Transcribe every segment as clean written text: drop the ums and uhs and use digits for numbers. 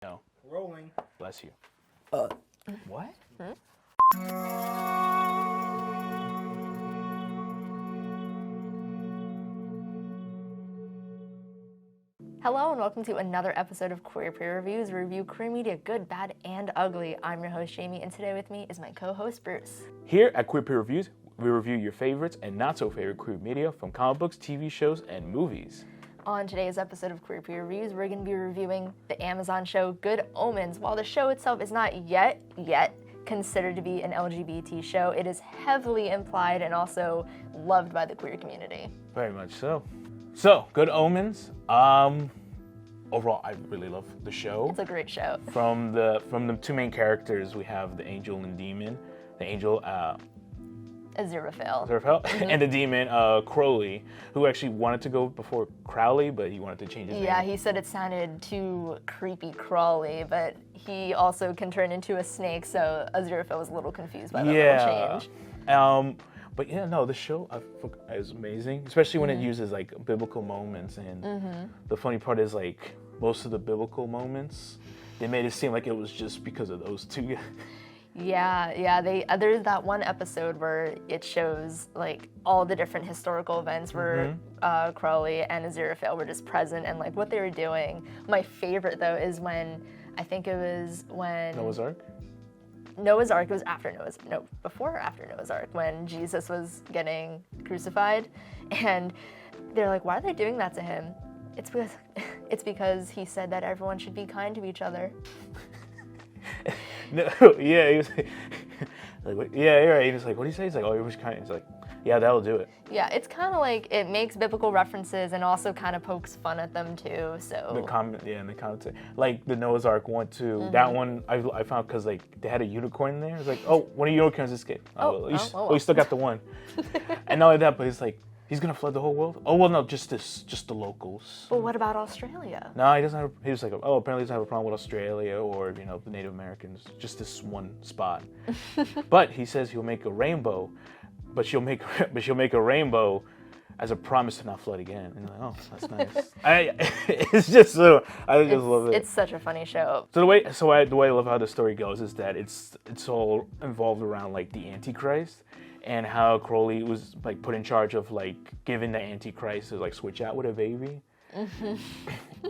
No. Rolling. Bless you. What? Hello and welcome to another episode of Queer Peer Reviews. We review queer media, good, bad, and ugly. I'm your host, Jamie, and today with me is my co-host, Bruce. Here at Queer Peer Reviews, we review your favorites and not so favorite queer media from comic books, TV shows, and movies. On today's episode of Queer Peer Reviews, we're going to be reviewing the Amazon show Good Omens. While the show itself is not yet considered to be an LGBT show, it is heavily implied and also loved by the queer community. Very much so. So, Good Omens. Overall, I really love the show. It's a great show. From the two main characters, we have the angel and demon. The angel, Aziraphale. And the demon, Crowley, who actually wanted to go before Crowley, but he wanted to change his name. Yeah, he said it sounded too creepy Crawley, but he also can turn into a snake, so Aziraphale was a little confused by that little change. But yeah, no, the show is amazing, especially when it uses like biblical moments. And the funny part is like most of the biblical moments, they made it seem like it was just because of those two. Yeah. There's that one episode where it shows like all the different historical events where Crowley and Aziraphale were just present and like what they were doing. My favorite though is when Noah's Ark. Noah's Ark. It was before or after Noah's Ark when Jesus was getting crucified, and they're like, why are they doing that to him? It's because he said that everyone should be kind to each other. No, yeah, he was like, yeah, you're right. He was like, what do you say? He's like, oh, everyone's kind. He's like, yeah, that'll do it. Yeah, it's kind of like it makes biblical references and also kind of pokes fun at them too. So the commentary, like the Noah's Ark one too. That one I found because like they had a unicorn in there. It's like, oh, one of your unicorns escaped. You still got the one. And not only that, but it's like he's gonna flood the whole world. Oh well, no, just the locals. But what about Australia? No, he doesn't have. He was like, oh, apparently he doesn't have a problem with Australia or the Native Americans. Just this one spot. But he says he'll make a rainbow. But she'll make a rainbow as a promise to not flood again. And I'm like, oh, that's nice. It's just so I just love it. It's such a funny show. So the way I love how the story goes is that it's all involved around like the Antichrist and how Crowley was like put in charge of like giving the Antichrist to like switch out with a baby.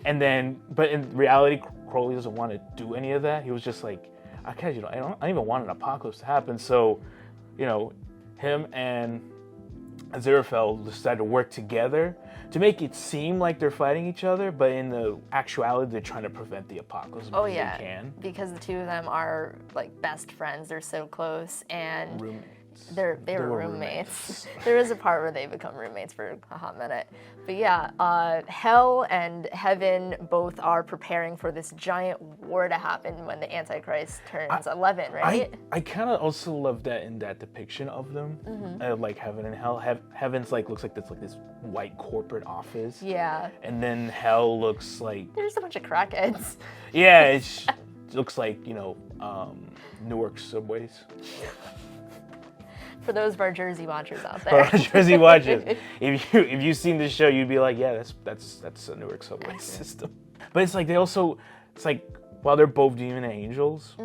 And then, but in reality, Crowley doesn't want to do any of that. He was just like, I don't even want an apocalypse to happen. So, him and Aziraphale decided to work together to make it seem like they're fighting each other, but in the actuality, they're trying to prevent the apocalypse as much as they can. Because the two of them are like best friends. They're so close, and Roommates. They were roommates. There is a part where they become roommates for a hot minute. But yeah, Hell and Heaven both are preparing for this giant war to happen when the Antichrist turns 11, right? I kind of also love that in that depiction of them, like Heaven and Hell. Heaven's like looks like this white corporate office. Yeah. And then Hell looks like there's a bunch of crackheads. Yeah, it looks like Newark subways. For those of our Jersey watchers out For there. our Jersey watchers, if you've seen this show, you'd be like, yeah, that's a Newark subway system. But it's like while they're both demon and angels,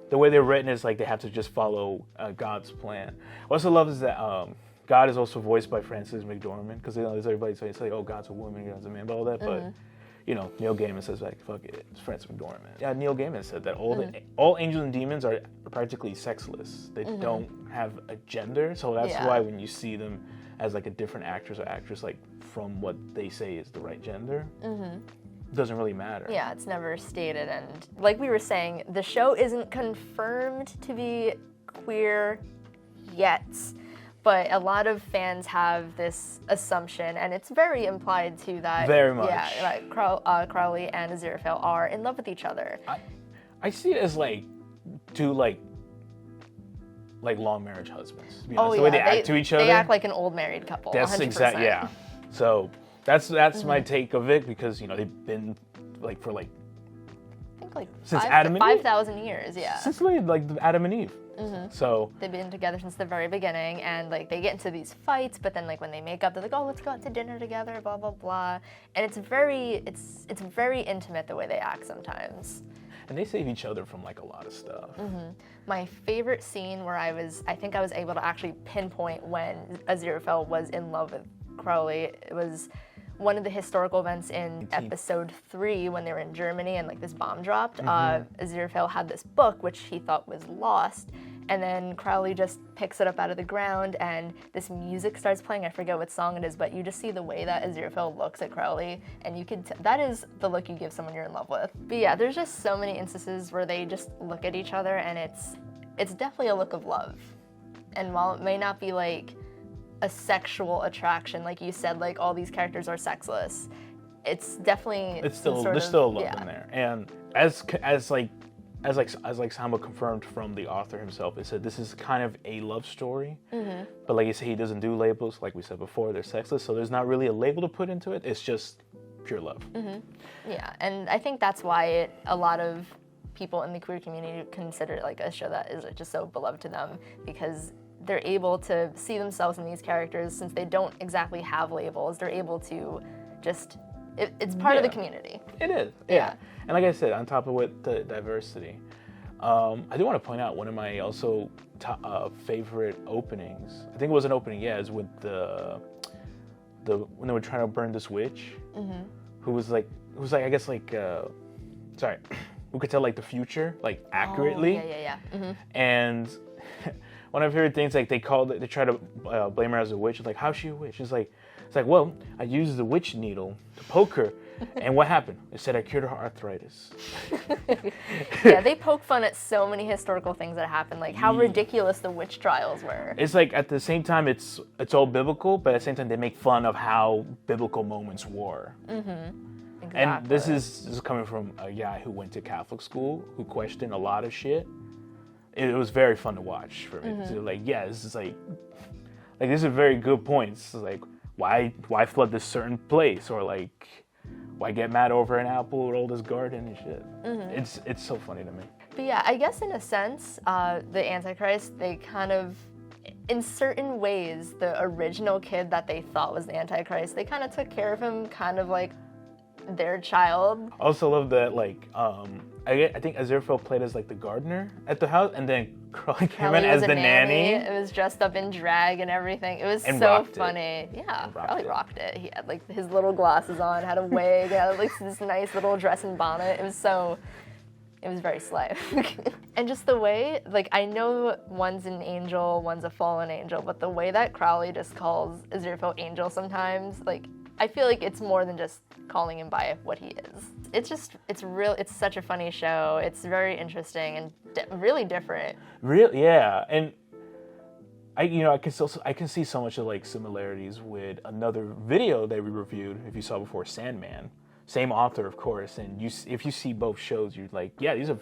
the way they're written is like they have to just follow God's plan. What I also love is that God is also voiced by Frances McDormand, because there's everybody saying it's like, oh, God's a woman, God's a man, but all that, but. Neil Gaiman says like, fuck it, it's Frances McDormand. Yeah, Neil Gaiman said that all angels and demons are practically sexless. They don't have a gender, so that's why when you see them as like a different actress or actress, like from what they say is the right gender, it doesn't really matter. Yeah, it's never stated, and like we were saying, the show isn't confirmed to be queer yet. But a lot of fans have this assumption, and it's very implied too that very much. Yeah, like Crowley and Aziraphale are in love with each other. I see it as like two like long marriage husbands. The way they act to each other. They act like an old married couple. That's 100%. exactly So that's my take of it, because they've been like for like I think like since Adam and Eve. 5,000 years, yeah. Since like Adam and Eve. So they've been together since the very beginning, and like they get into these fights, but then like when they make up, they're like, oh, let's go out to dinner together, blah blah blah, and it's very intimate the way they act sometimes. and they save each other from like a lot of stuff. My favorite scene where I think I was able to actually pinpoint when Aziraphale was in love with Crowley. It was one of the historical events in episode 3 when they were in Germany and like this bomb dropped. Aziraphale had this book which he thought was lost, and then Crowley just picks it up out of the ground and this music starts playing. I forget what song it is, but you just see the way that Aziraphale looks at Crowley, and you can that is the look you give someone you're in love with. But yeah, there's just so many instances where they just look at each other, and it's definitely a look of love. And while it may not be like a sexual attraction, like you said, like all these characters are sexless, it's definitely there's still a love in there. And as Samba confirmed from the author himself, it said this is kind of a love story, but like you said, he doesn't do labels. Like we said before, they're sexless, so there's not really a label to put into it. It's just pure love. Yeah, and I think that's why a lot of people in the queer community consider it like a show that is just so beloved to them, because they're able to see themselves in these characters. Since they don't exactly have labels, they're able to just, it's part of the community. It is, yeah. And like I said, on top of the diversity, I do want to point out one of my also favorite openings. I think it was an opening, is with the when they were trying to burn this witch, who was like I guess like sorry, who could tell like the future like accurately. And one of my favorite things, like they try to blame her as a witch. It's like, how's she a witch? It's like, well, I used the witch needle to poke her, and what happened? It said I cured her arthritis. Yeah, they poke fun at so many historical things that happened, like how ridiculous the witch trials were. It's like at the same time, it's all biblical, but at the same time, they make fun of how biblical moments were. Exactly. And this is coming from a guy who went to Catholic school, who questioned a lot of shit. It was very fun to watch for me. So like, this is like these are very good points. Like, why flood this certain place, or like, why get mad over an apple rolled his garden and shit. It's so funny to me. But yeah, I guess in a sense, the Antichrist, they kind of, in certain ways, the original kid that they thought was the Antichrist, they kind of took care of him, kind of like their child. I also love that, like, I think Aziraphale played as like the gardener at the house, and then Crowley came in as the nanny. It was dressed up in drag and everything. It was so funny. Yeah, Crowley rocked it. He had like his little glasses on, had a wig, had like this nice little dress and bonnet. It was very slay. And just the way, like, I know one's an angel, one's a fallen angel, but the way that Crowley just calls Aziraphale angel sometimes, like, I feel like it's more than just calling him by what he is. It's such a funny show. It's very interesting and really different. Really, yeah. And I can see so much of like similarities with another video that we reviewed, if you saw before, Sandman. Same author, of course, and if you see both shows, you're like, yeah, these are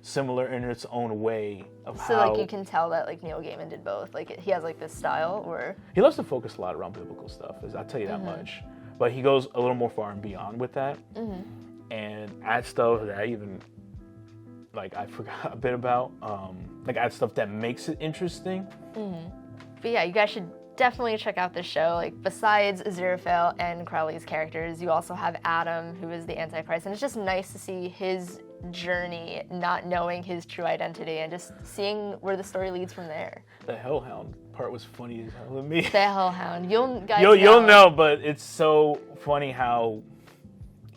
similar in its own way of how. So like you can tell that like Neil Gaiman did both. Like he has like this style, or he loves to focus a lot around biblical stuff. I'll tell you that much. But he goes a little more far and beyond with that, and add stuff that I even like I forgot a bit about. Like add stuff that makes it interesting. But yeah, you guys should definitely check out this show. Like, besides Aziraphale and Crowley's characters, you also have Adam, who is the Antichrist, and it's just nice to see his journey, not knowing his true identity, and just seeing where the story leads from there. The Hellhound part was funny as hell to me. The Hellhound, you'll know, but it's so funny how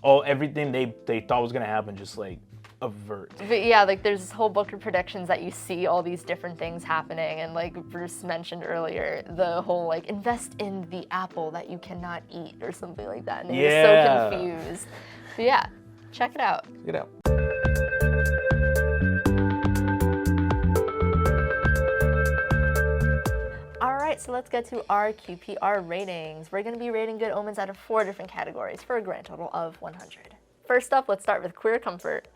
everything they thought was gonna happen just like avert. But yeah, like there's this whole book of predictions that you see all these different things happening, and like Bruce mentioned earlier, the whole like invest in the apple that you cannot eat or something like that, and he was so confused. So yeah, check it out. Check it out. Alright, so let's get to our QPR ratings. We're going to be rating Good Omens out of 4 different categories for a grand total of 100. First up, let's start with Queer Comfort.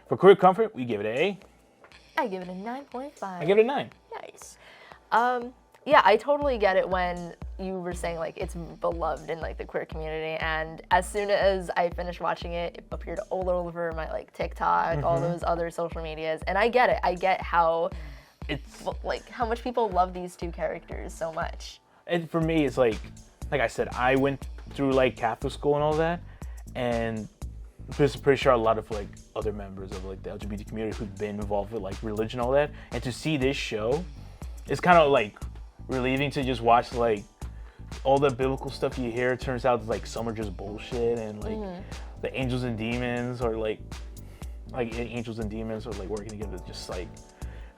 For Queer Comfort, we give it a... I give it a 9.5. I give it a 9. Nice. Yeah, I totally get it when you were saying like it's beloved in like the queer community, and as soon as I finished watching it, it appeared all over my like TikTok, all those other social medias, and I get it. I get how it's like how much people love these two characters so much. And for me, it's like I said, I went through like Catholic school and all that, and I'm pretty sure a lot of like other members of like the LGBT community who've been involved with like religion and all that, and to see this show, it's kind of like relieving to just watch like all the biblical stuff you hear. It turns out like some are just bullshit, and like the angels and demons are like angels and demons are like working together to just like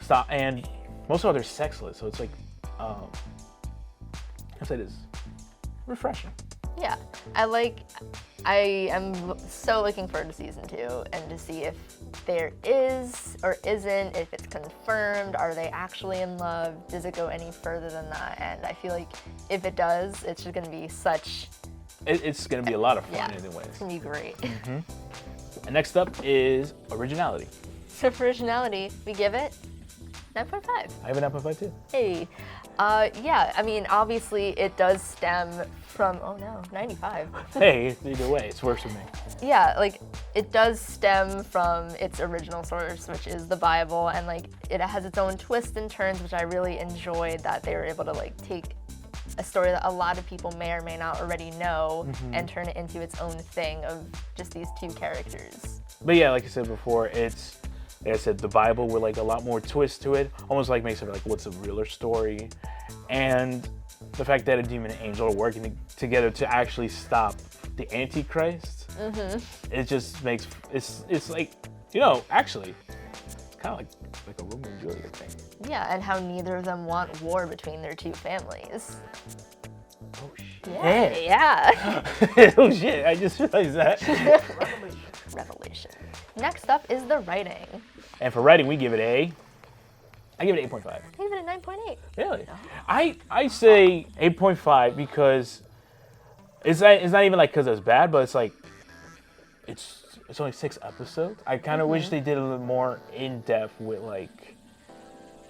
stop, and most of them are sexless, so it's like I say this refreshing. Yeah, I am so looking forward to season 2 and to see if there is or isn't, if it's confirmed, are they actually in love, does it go any further than that? And I feel like if it does, it's just going to be it's going to be a lot of fun anyways. It's going to be great. And next up is originality. So for originality, we give it 9.5. I have an 9.5 too. Hey. Yeah, I mean, obviously it does stem from, 95. Hey, either way, it's worse for me. Yeah, like, it does stem from its original source, which is the Bible, and like, it has its own twists and turns, which I really enjoyed that they were able to like take a story that a lot of people may or may not already know and turn it into its own thing of just these two characters. But yeah, like I said before, it's, like I said, the Bible with like a lot more twist to it, almost like makes it like what's a realer story, and the fact that a demon and angel are working together to actually stop the Antichrist. It just makes it's like, you know, actually kind of like a Romeo and Juliet thing. Yeah, and how neither of them want war between their two families. Oh shit! Yeah. Oh shit! I just realized that. Revelation. Next up is the writing. And for writing, we give it I give it 8.5. I give it a 9.8. Really? Oh. I say 8.5 because it's not even like because it's bad, but it's like it's only 6 episodes. I kind of wish they did a little more in depth with like,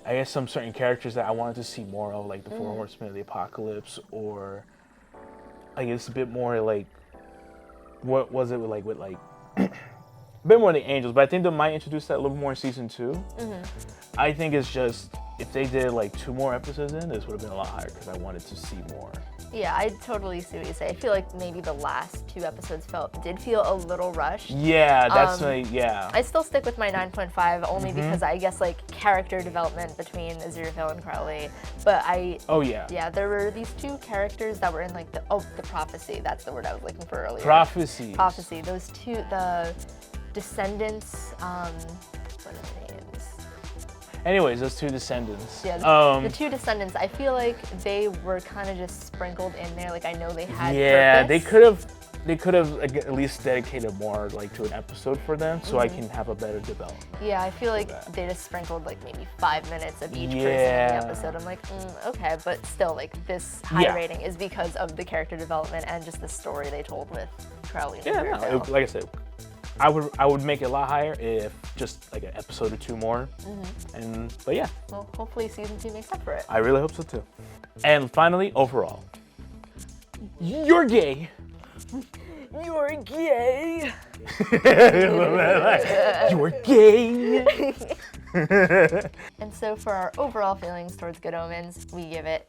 I guess some certain characters that I wanted to see more of, like the Four Horsemen of the Apocalypse, or I guess a bit more like, what was it with like a bit more of the angels, but I think they might introduce that a little more in season 2. I think it's just, if they did like 2 more episodes in, this would have been a lot higher because I wanted to see more. Yeah, I totally see what you say. I feel like maybe the last 2 episodes did feel a little rushed. Yeah, that's I still stick with my 9.5 only because I guess like character development between Aziraphale and Crowley. But yeah, there were these 2 characters that were in like the prophecy. That's the word I was looking for earlier. Prophecy. Those 2, the descendants. What are their names? Anyways, those 2 descendants. Yeah, the 2 descendants. I feel like they were kind of just sprinkled in there. Like I know they had. Yeah, purpose. they could have like, at least dedicated more like to an episode for them, so I can have a better development. Yeah, I feel like they just sprinkled like maybe 5 minutes of each person in the episode. I'm like, okay, but still, like this high rating is because of the character development and just the story they told with Crowley and Aziraphale. Like I said, I would make it a lot higher if just like an episode or 2 more. But yeah. Well, hopefully season 2 makes up for it. I really hope so too. And finally, overall, you're gay. You're gay. You're gay. And so for our overall feelings towards Good Omens, we give it.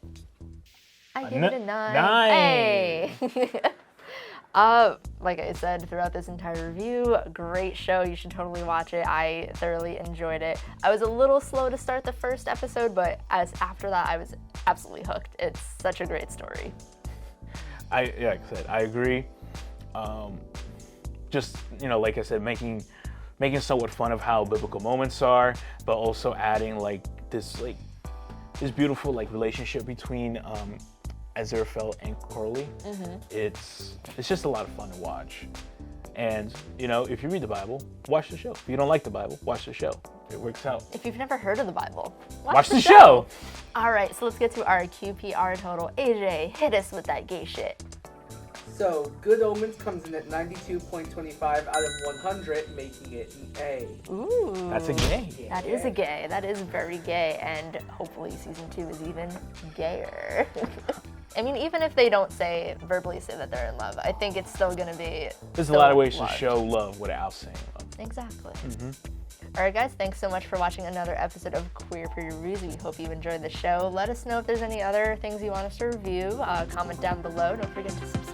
I give it a 9. Hey. Like I said throughout this entire review, great show. You should totally watch it. I thoroughly enjoyed it. I was a little slow to start the first episode, but after that, I was absolutely hooked. It's such a great story. Like I said, I agree. Just, you know, like I said, making somewhat fun of how biblical moments are, but also adding like this beautiful like relationship between Aziraphale and Crowley. It's just a lot of fun to watch. And, you know, if you read the Bible, watch the show. If you don't like the Bible, watch the show. It works out. If you've never heard of the Bible, watch the show. All right, so let's get to our QPR total. AJ, hit us with that gay shit. So, Good Omens comes in at 92.25 out of 100, making it an A. Ooh. That's a gay. That is a gay. That is very gay, and hopefully season 2 is even gayer. I mean, even if they don't verbally say that they're in love, I think it's still gonna be. There's a lot of ways to show love without saying love. Exactly. All right, guys, thanks so much for watching another episode of Queer for Your Reviews. We hope you enjoyed the show. Let us know if there's any other things you want us to review. Comment down below. Don't forget to subscribe.